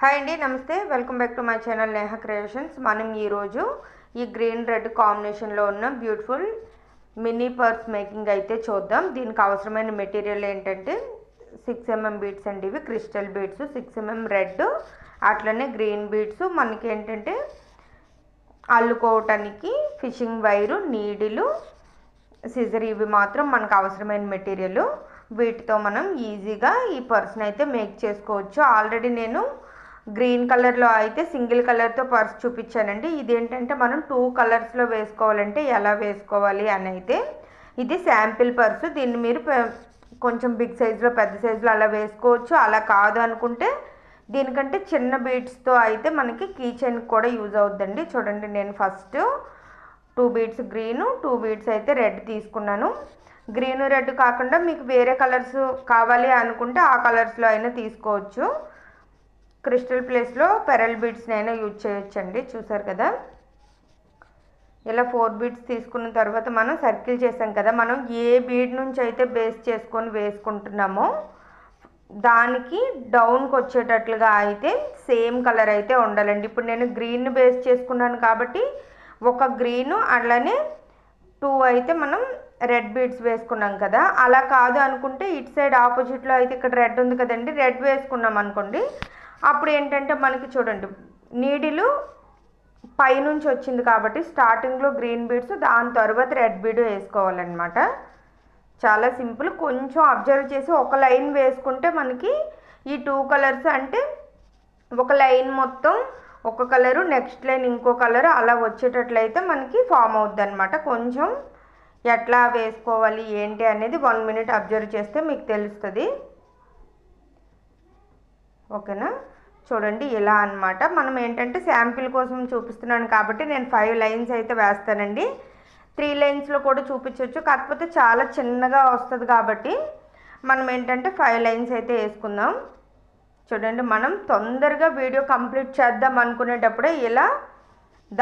Hi అండి, నమస్తే. Welcome back to my channel Neha creations. మనం ఈరోజు ఈ గ్రీన్ రెడ్ కాంబినేషన్లో ఉన్న బ్యూటిఫుల్ మినీ పర్స్ మేకింగ్ అయితే చూద్దాం. దీనికి అవసరమైన మెటీరియల్ ఏంటంటే 6mm బీడ్స్ అండి. ఇవి క్రిస్టల్ బీడ్స్, 6mm రెడ్, అట్లనే గ్రీన్ బీడ్స్. మనకి ఏంటంటే అల్లుకోవటానికి ఫిషింగ్ వైరు, నీడిలు, సిజర్, ఇవి మాత్రం మనకు అవసరమైన మెటీరియల్. వీటితో మనం ఈజీగా ఈ పర్స్ని అయితే మేక్ చేసుకోవచ్చు. ఆల్రెడీ నేను గ్రీన్ కలర్లో అయితే సింగిల్ కలర్తో పర్స్ చూపించానండి. ఇదేంటంటే మనం 2 కలర్స్లో వేసుకోవాలంటే ఎలా వేసుకోవాలి అని అయితే ఇది శాంపిల్ పర్సు. దీన్ని మీరు కొంచెం బిగ్ సైజులో, పెద్ద సైజులో అలా వేసుకోవచ్చు. అలా కాదు అనుకుంటే దీనికంటే చిన్న బీడ్స్తో అయితే మనకి కీ చైన్ కూడా యూజ్ అవుద్దండి. చూడండి, నేను ఫస్ట్ 2 బీడ్స్ గ్రీను, 2 బీడ్స్ అయితే రెడ్ తీసుకున్నాను. గ్రీన్ రెడ్ కాకుండా మీకు వేరే కలర్స్ కావాలి అనుకుంటే ఆ కలర్స్లో అయినా తీసుకోవచ్చు. క్రిస్టల్ ప్లేస్లో పెరల్ బీడ్స్ని అయినా యూజ్ చేయొచ్చండి. చూసారు కదా, ఇలా 4 బీడ్స్ తీసుకున్న తర్వాత మనం సర్కిల్ చేసాం కదా, మనం ఏ బీడ్ నుంచి అయితే బేస్ చేసుకొని వేసుకుంటున్నామో దానికి డౌన్కి వచ్చేటట్లుగా అయితే సేమ్ కలర్ అయితే ఉండాలండి. ఇప్పుడు నేను గ్రీన్ బేస్ చేసుకున్నాను కాబట్టి ఒక గ్రీను, అట్లానే 2 అయితే మనం రెడ్ బీడ్స్ వేసుకున్నాం కదా. అలా కాదు అనుకుంటే ఇటు సైడ్ ఆపోజిట్లో అయితే ఇక్కడ రెడ్ ఉంది కదండి, రెడ్ వేసుకున్నాం అనుకోండి. అప్పుడు ఏంటంటే మనకి చూడండి, నీడిలు పైనుంచి వచ్చింది కాబట్టి స్టార్టింగ్లో గ్రీన్ బీడ్స్, దాని తర్వాత రెడ్ బీడ్ వేసుకోవాలన్నమాట. చాలా సింపుల్. కొంచెం అబ్జర్వ్ చేసి ఒక లైన్ వేసుకుంటే మనకి ఈ 2 కలర్స్ అంటే ఒక లైన్ మొత్తం ఒక కలరు, నెక్స్ట్ లైన్ ఇంకో కలరు, అలా వచ్చేటట్లయితే మనకి ఫామ్ అవుద్ది అనమాట. కొంచెం ఎట్లా వేసుకోవాలి ఏంటి అనేది 1 మినిట్ అబ్జర్వ్ చేస్తే మీకు తెలుస్తుంది. ఓకేనా, చూడండి ఇలా అన్నమాట. మనం ఏంటంటే శాంపిల్ కోసం చూపిస్తున్నాను కాబట్టి నేను 5 లైన్స్ అయితే వేస్తానండి. 3 లైన్స్లో కూడా చూపించవచ్చు, కాకపోతే చాలా చిన్నగా వస్తుంది కాబట్టి మనం ఏంటంటే 5 లైన్స్ అయితే వేసుకుందాం. చూడండి, మనం తొందరగా వీడియో కంప్లీట్ చేద్దాం అనుకునేటప్పుడే ఇలా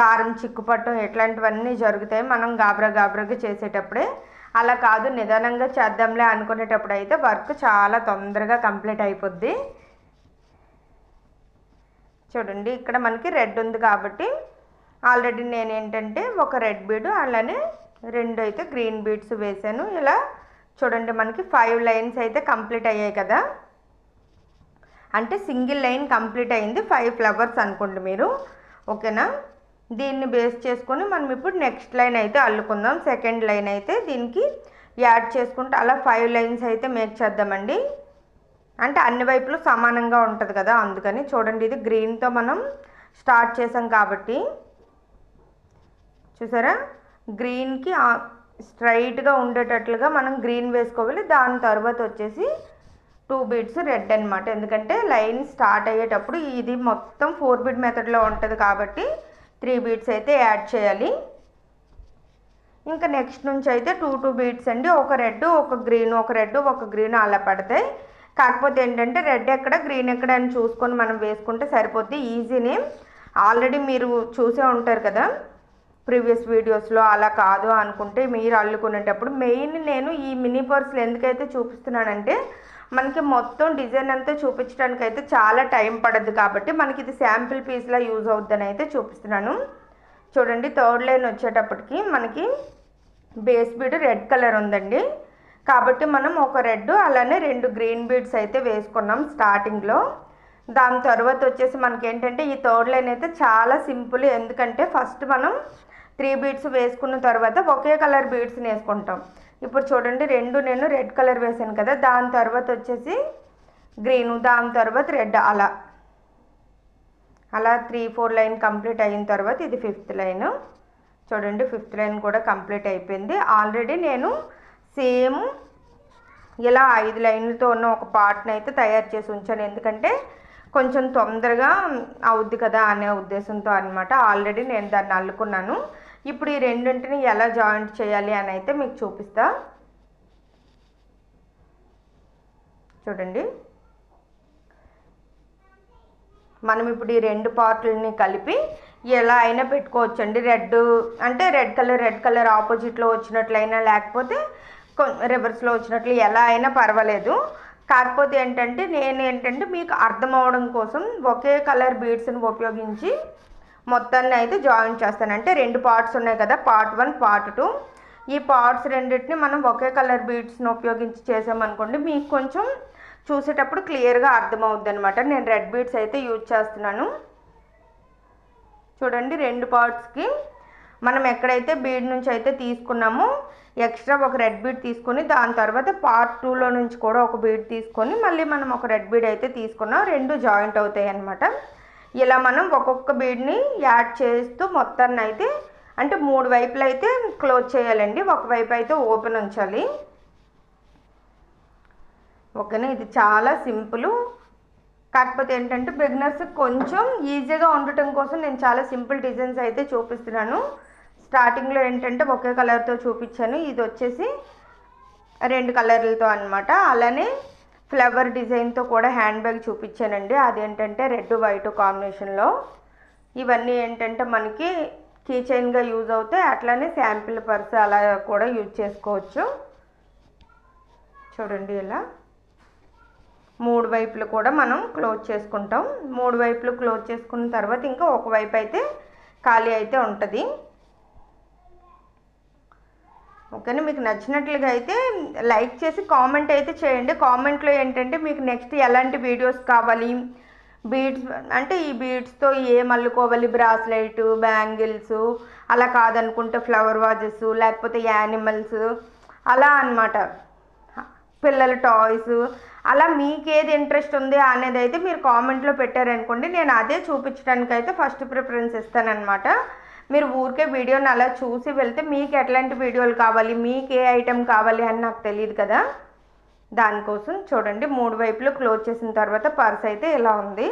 దారం చిక్కుపట్టడం ఇట్లాంటివన్నీ జరుగుతాయి మనం గాబరాగా చేసేటప్పుడే. అలా కాదు, నిదానంగా చేద్దాంలే అనుకునేటప్పుడు అయితే వర్క్ చాలా తొందరగా కంప్లీట్ అయిపోద్ది. చూడండి, ఇక్కడ మనకి రెడ్ ఉంది కాబట్టి ఆల్రెడీ నేను ఏంటంటే ఒక రెడ్ బీడ్, అలానే 2 అయితే గ్రీన్ బీడ్స్ వేసాను. ఇలా చూడండి, మనకి 5 లైన్స్ అయితే కంప్లీట్ అయ్యాయి కదా. అంటే సింగిల్ లైన్ కంప్లీట్ అయింది, 5 ఫ్లవర్స్ అనుకోండి మీరు. ఓకేనా, దీన్ని బేస్ చేసుకొని మనం ఇప్పుడు నెక్స్ట్ లైన్ అయితే అల్లుకుందాం. సెకండ్ లైన్ అయితే దీనికి యాడ్ చేసుకుంటే అలా 5 లైన్స్ అయితే మేక్ చేద్దామండి. అంటే అన్ని వైపులు సమానంగా ఉంటుంది కదా, అందుకని. చూడండి, ఇది గ్రీన్తో మనం స్టార్ట్ చేసాం కాబట్టి చూసారా, గ్రీన్కి స్ట్రైట్గా ఉండేటట్లుగా మనం గ్రీన్ వేసుకోవాలి. దాని తర్వాత వచ్చేసి 2 బీడ్స్ రెడ్ అనమాట. ఎందుకంటే లైన్ స్టార్ట్ అయ్యేటప్పుడు ఇది మొత్తం 4 బీడ్ మెథడ్లో ఉంటుంది కాబట్టి 3 బీడ్స్ అయితే యాడ్ చేయాలి. ఇంకా నెక్స్ట్ నుంచి అయితే 2 బీడ్స్ అండి. ఒక రెడ్, ఒక గ్రీన్, ఒక రెడ్, ఒక గ్రీన్ అలా పడతాయి. కాకపోతే ఏంటంటే రెడ్ ఎక్కడ, గ్రీన్ ఎక్కడ అని చూసుకొని మనం వేసుకుంటే సరిపోద్ది. ఈజీనే, ఆల్రెడీ మీరు చూసే ఉంటారు కదా ప్రీవియస్ వీడియోస్లో. అలా కాదు అనుకుంటే మీరు అల్లుకునేటప్పుడు మెయిన్ నేను ఈ మినీ పర్స్లు ఎందుకైతే చూపిస్తున్నానంటే మనకి మొత్తం డిజైన్ అంతా చూపించడానికి అయితే చాలా టైం పడద్దు కాబట్టి మనకి ఇది శాంపిల్ పీస్లా యూజ్ అవుద్దని అయితే చూపిస్తున్నాను. చూడండి, 3rd లైన్ వచ్చేటప్పటికి మనకి బేస్ బీడ్ రెడ్ కలర్ ఉందండి కాబట్టి మనం ఒక రెడ్, అలానే 2 గ్రీన్ బీడ్స్ అయితే వేసుకున్నాం స్టార్టింగ్లో. దాని తర్వాత వచ్చేసి మనకి ఏంటంటే ఈ 3rd లైన్ అయితే చాలా సింపుల్. ఎందుకంటే ఫస్ట్ మనం 3 బీడ్స్ వేసుకున్న తర్వాత ఒకే కలర్ బీడ్స్ని వేసుకుంటాం. ఇప్పుడు చూడండి, 2 నేను రెడ్ కలర్ వేసాను కదా, దాని తర్వాత వచ్చేసి గ్రీను, దాని తర్వాత రెడ్, అలా 3-4 లైన్ కంప్లీట్ అయిన తర్వాత ఇది 5th లైన్. చూడండి, 5th లైన్ కూడా కంప్లీట్ అయిపోయింది. ఆల్రెడీ నేను సేమ్ ఇలా 5 లైన్లతో ఉన్న ఒక పార్ట్ని అయితే తయారు చేసి ఉంచాను. ఎందుకంటే కొంచెం తొందరగా అవుద్ది కదా అనే ఉద్దేశంతో అనమాట. ఆల్రెడీ నేను దాన్ని అల్లుకున్నాను. ఇప్పుడు ఈ రెండింటిని ఎలా జాయింట్ చేయాలి అని అయితే మీకు చూపిస్తా. చూడండి, మనం ఇప్పుడు ఈ 2 పార్ట్లని కలిపి ఎలా అయినా పెట్టుకోవచ్చండి. రెడ్ అంటే రెడ్ కలర్ ఆపోజిట్లో వచ్చినట్లయినా, లేకపోతే రివర్స్లో వచ్చినట్లు ఎలా అయినా పర్వాలేదు. కాకపోతే ఏంటంటే నేను మీకు అర్థం అవడం కోసం ఒకే కలర్ బీడ్స్ని ఉపయోగించి మొత్తాన్ని అయితే జాయిన్ చేస్తాను. అంటే 2 పార్ట్స్ ఉన్నాయి కదా, పార్ట్ 1 పార్ట్ 2. ఈ పార్ట్స్ రెండింటిని మనం ఒకే కలర్ బీడ్స్ని ఉపయోగించి చేసామనుకోండి మీకు కొంచెం చూసేటప్పుడు క్లియర్గా అర్థమవుద్ది అనమాట. నేను రెడ్ బీడ్స్ అయితే యూజ్ చేస్తున్నాను. చూడండి 2 పార్ట్స్కి మనం ఎక్కడైతే బీడ్ నుంచి అయితే తీసుకున్నామో ఎక్స్ట్రా ఒక రెడ్ బీడ్ తీసుకొని దాని తర్వాత పార్ట్ 2లో నుంచి కూడా ఒక బీడ్ తీసుకొని మళ్ళీ మనం ఒక రెడ్ బీడ్ అయితే తీసుకున్నాం, 2 జాయింట్ అవుతాయి అన్నమాట. ఇలా మనం ఒక్కొక్క బీడ్ని యాడ్ చేస్తూ మొత్తాన్ని అయితే అంటే 3 వైపులు అయితే క్లోజ్ చేయాలండి, ఒకవైపు అయితే ఓపెన్ ఉంచాలి. ఓకేనా, ఇది చాలా సింపుల్. కాకపోతే ఏంటంటే బిగినర్స్ కొంచెం ఈజీగా ఉండటం కోసం నేను చాలా సింపుల్ డిజైన్స్ అయితే చూపిస్తున్నాను. స్టార్టింగ్లో ఏంటంటే ఒకే కలర్తో చూపించాను, ఇది వచ్చేసి 2 కలర్లతో అనమాట. అలానే ఫ్లవర్ డిజైన్తో కూడా హ్యాండ్ బ్యాగ్ చూపించానండి, అదేంటంటే రెడ్ వైట్ కాంబినేషన్లో. ఇవన్నీ ఏంటంటే మనకి కీ చైన్గా యూజ్ అవుతాయి, అట్లానే శాంపిల్ పర్స్ అలా కూడా యూజ్ చేసుకోవచ్చు. చూడండి ఇలా 3 వైపులు కూడా మనం క్లోజ్ చేసుకుంటాం. 3 వైపులు క్లోజ్ చేసుకున్న తర్వాత ఇంకా ఒకవైపు అయితే ఖాళీ అయితే ఉంటుంది. ఓకేనా, మీకు నచ్చినట్లుగా అయితే లైక్ చేసి కామెంట్ అయితే చేయండి. కామెంట్లో ఏంటంటే మీకు నెక్స్ట్ ఎలాంటి వీడియోస్ కావాలి, బీడ్స్ అంటే ఈ బీడ్స్తో ఏం అల్లుకోవాలి, బ్రాస్లెట్, బ్యాంగిల్స్, అలా కాదనుకుంటే ఫ్లవర్ వాజెస్, లేకపోతే యానిమల్స్ అలా అన్నమాట, పిల్లల టాయ్స్, అలా మీకు ఏది ఇంట్రెస్ట్ ఉంది అనేది అయితే మీరు కామెంట్లో పెట్టారనుకోండి, నేను అదే చూపించడానికి అయితే ఫస్ట్ ప్రిఫరెన్స్ ఇస్తానన్నమాట. మీరు ఊరికే వీడియోని అలా చూసి వెళ్తే మీకు ఎట్లాంటి వీడియోలు కావాలి, మీకు ఏ ఐటెం కావాలి అని నాకు తెలియదు కదా, దానికోసం. చూడండి 3 వైపులు క్లోజ్ చేసిన తర్వాత పర్స్ అయితే ఇలా ఉంది.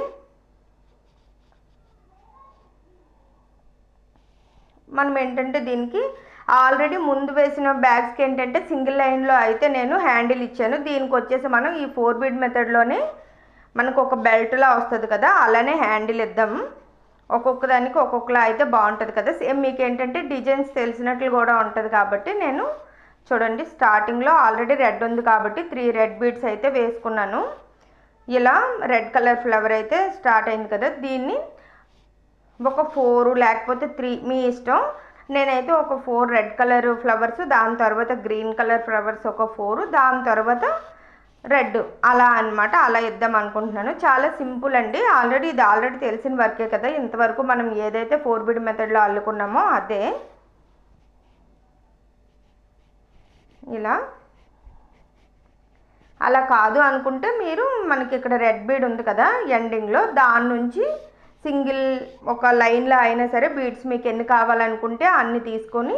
మనం ఏంటంటే దీనికి ఆల్రెడీ ముందు వేసిన బ్యాగ్స్కి ఏంటంటే సింగిల్ లైన్లో అయితే నేను హ్యాండిల్ ఇచ్చాను. దీనికి వచ్చేసి మనం ఈ 4 బీడ్ మెథడ్లోనే మనకు ఒక బెల్ట్లా వస్తుంది కదా, అలానే హ్యాండిల్ ఇద్దాం. ఒక్కొక్క దానికి ఒక్కొక్కలా అయితే బాగుంటుంది కదా. సేమ్ మీకు ఏంటంటే డిజైన్స్ తెలిసినట్లు కూడా ఉంటుంది కాబట్టి నేను చూడండి స్టార్టింగ్లో ఆల్రెడీ రెడ్ ఉంది కాబట్టి 3 రెడ్ బీడ్స్ అయితే వేసుకున్నాను. ఇలా రెడ్ కలర్ ఫ్లవర్ అయితే స్టార్ట్ అయింది కదా, దీన్ని ఒక 4 లేకపోతే 3 మీ ఇష్టం. నేనైతే ఒక 4 రెడ్ కలర్ ఫ్లవర్స్, దాని తర్వాత గ్రీన్ కలర్ ఫ్లవర్స్ ఒక 4, దాని తర్వాత రెడ్, అలా అన్నమాట. అలా ఇద్దాం అనుకుంటున్నాను. చాలా సింపుల్ అండి, ఇది ఆల్రెడీ తెలిసిన వర్కే కదా. ఇంతవరకు మనం ఏదైతే 4 బీడ్ మెథడ్లో అల్లుకున్నామో అదే. ఇలా అలా కాదు అనుకుంటే మీరు మనకి ఇక్కడ రెడ్ బీడ్ ఉంది కదా ఎండింగ్లో, దాని నుంచి సింగిల్ ఒక లైన్లో అయినా సరే బీడ్స్ మీకు ఎన్ని కావాలనుకుంటే అన్ని తీసుకొని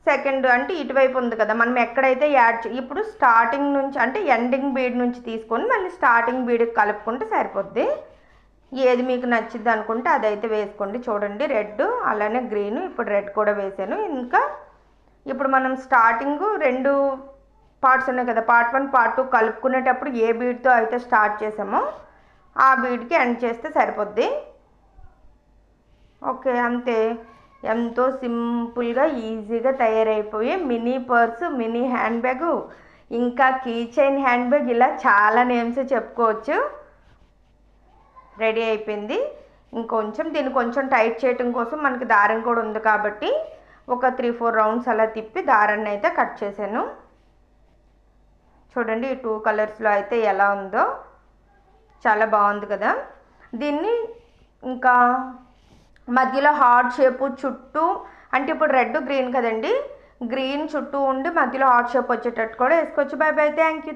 సెకండ్ అంటే ఇటువైపు ఉంది కదా మనం ఎక్కడైతే ఇప్పుడు స్టార్టింగ్ నుంచి అంటే ఎండింగ్ బీడ్ నుంచి తీసుకొని మళ్ళీ స్టార్టింగ్ బీడ్కి కలుపుకుంటే సరిపోద్ది. ఏది మీకు నచ్చిద్ది అనుకుంటే అదైతే వేసుకోండి. చూడండి రెడ్ అలానే గ్రీన్, ఇప్పుడు రెడ్ కూడా వేసాను. ఇంకా ఇప్పుడు మనం స్టార్టింగ్ 2 పార్ట్స్ ఉన్నాయి కదా, పార్ట్ 1 పార్ట్ 2 కలుపుకునేటప్పుడు ఏ బీడ్తో అయితే స్టార్ట్ చేసామో ఆ బీడ్కి ఎండ్ చేస్తే సరిపోద్ది. ఓకే, అంతే. ఎంతో సింపుల్గా ఈజీగా తయారైపోయి mini purse, mini hand bag, ఇంకా కీ చైన్ హ్యాండ్ బ్యాగ్, ఇలా చాలా నేమ్స్ చెప్పుకోవచ్చు. రెడీ అయిపోయింది. ఇంకొంచెం దీన్ని కొంచెం టైట్ చేయడం కోసం మనకి దారం కూడా ఉంది కాబట్టి ఒక 3-4 రౌండ్స్ అలా తిప్పి దారాన్ని అయితే కట్ చేశాను. చూడండి ఈ 2 కలర్స్లో అయితే ఎలా ఉందో, చాలా బాగుంది కదా. దీన్ని ఇంకా మధ్యలో హార్ట్ షేపు చుట్టూ అంటే ఇప్పుడు రెడ్ గ్రీన్ కదండి, గ్రీన్ చుట్టూ ఉండి మధ్యలో హార్ట్ షేప్ వచ్చేటట్టు కూడా వేసుకోవచ్చు. By by, thank you.